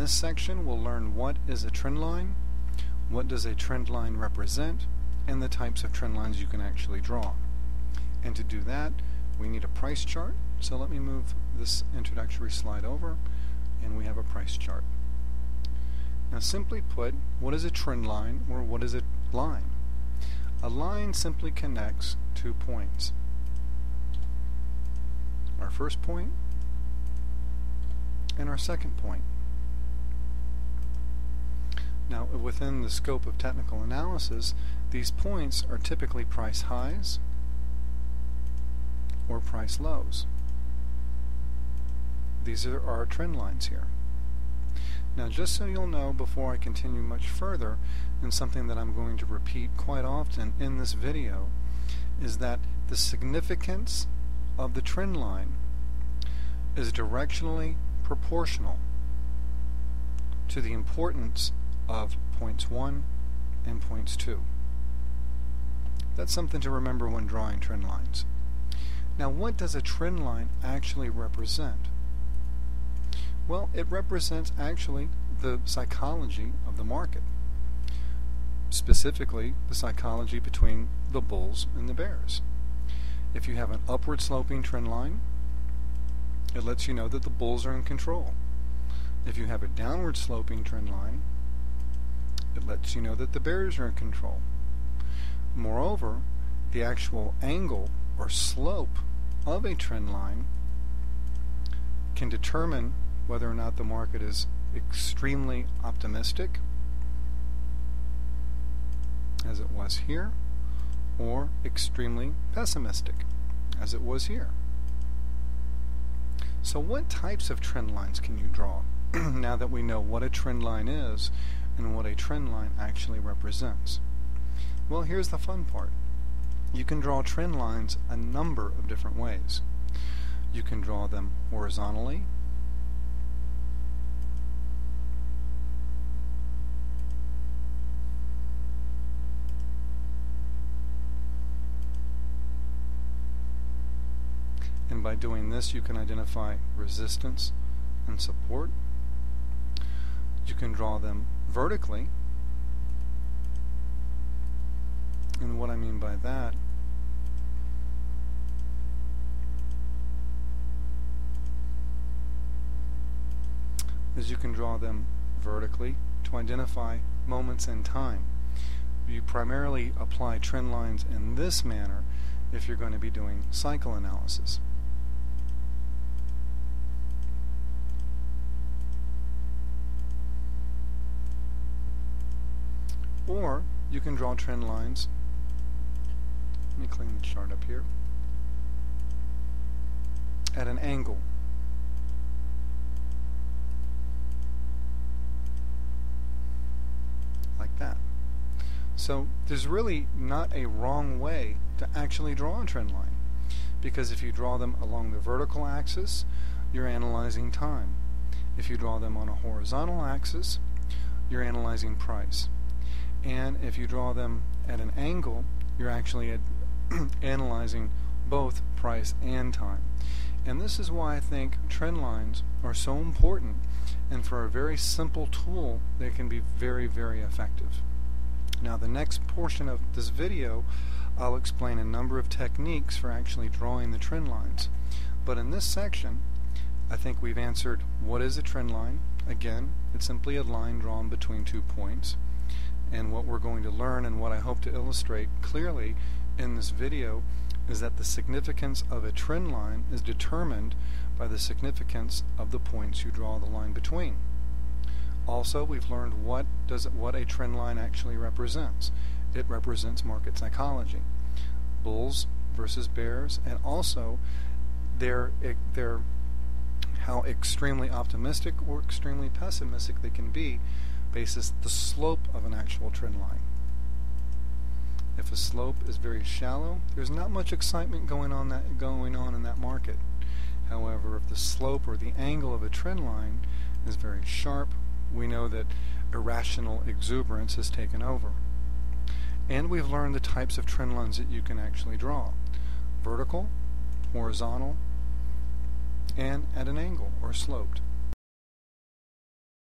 this section, we'll learn what is a trend line, what does a trend line represent, and the types of trend lines you can actually draw. And to do that, we need a price chart. So let me move this introductory slide over, and we have a price chart. Now, simply put, what is a trend line, or what is a line? A line simply connects 2 points. Our first point and our second point. Now, within the scope of technical analysis, these points are typically price highs or price lows. These are our trend lines here. Now, just so you'll know, before I continue much further, and something that I'm going to repeat quite often in this video, is that the significance of the trend line is directionally proportional to the importance of points 1 and points 2. That's something to remember when drawing trend lines. Now, what does a trend line actually represent? Well, it represents actually the psychology of the market, specifically the psychology between the bulls and the bears. If you have an upward sloping trend line, it lets you know that the bulls are in control. If you have a downward sloping trend line, it lets you know that the bears are in control. Moreover, the actual angle or slope of a trend line can determine whether or not the market is extremely optimistic, as it was here, or extremely pessimistic, as it was here. So what types of trend lines can you draw now that we know what a trend line is and what a trend line actually represents? Well, here's the fun part. You can draw trend lines a number of different ways. You can draw them horizontally, and by doing this you can identify resistance and support. You can draw them vertically, and what I mean by that is you can draw them vertically to identify moments in time. You primarily apply trend lines in this manner if you're going to be doing cycle analysis. Or you can draw trend lines. Let me clean the chart up here. At an angle. Like that. So there's really not a wrong way to actually draw a trend line, because if you draw them along the vertical axis, you're analyzing time. If you draw them on a horizontal axis, you're analyzing price. And if you draw them at an angle, you're actually analyzing both price and time. And this is why I think trend lines are so important, and for a very simple tool, they can be very, very effective. Now, the next portion of this video, I'll explain a number of techniques for actually drawing the trend lines. But in this section, I think we've answered what is a trend line. Again, it's simply a line drawn between 2 points. And what we're going to learn, and what I hope to illustrate clearly in this video, is that the significance of a trend line is determined by the significance of the points you draw the line between. Also, we've learned what a trend line actually represents. It represents market psychology, bulls versus bears, and also their how extremely optimistic or extremely pessimistic they can be basis the slope of an actual trend line. If a slope is very shallow, there's not much excitement going on in that market. However, if the slope or the angle of a trend line is very sharp, we know that irrational exuberance has taken over. And we've learned the types of trend lines that you can actually draw: vertical, horizontal, and at an angle or sloped.